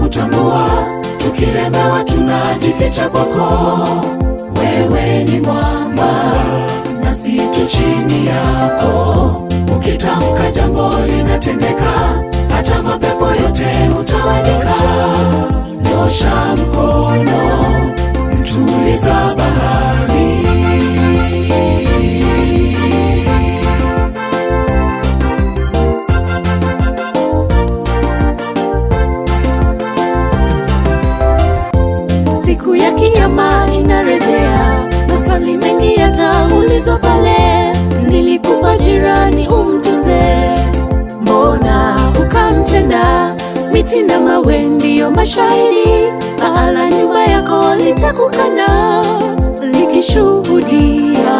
kutambua, tukilemewa tunajificha kwako. Wewe ni mwamba nasi tu chini yako, ukitamka jambo linatendeka, hata mapepo yote hutawanyika. Nyosha mkono, mtuliza bahari. Siku ya kiyama inarejea, maswali mengi yataulizwa pale. Nilikupa jirani umtunze, mbona ukamtenda? Miti na mawe ndiyo mashahidi, pahala nyumba yako litakukana likishuhudia.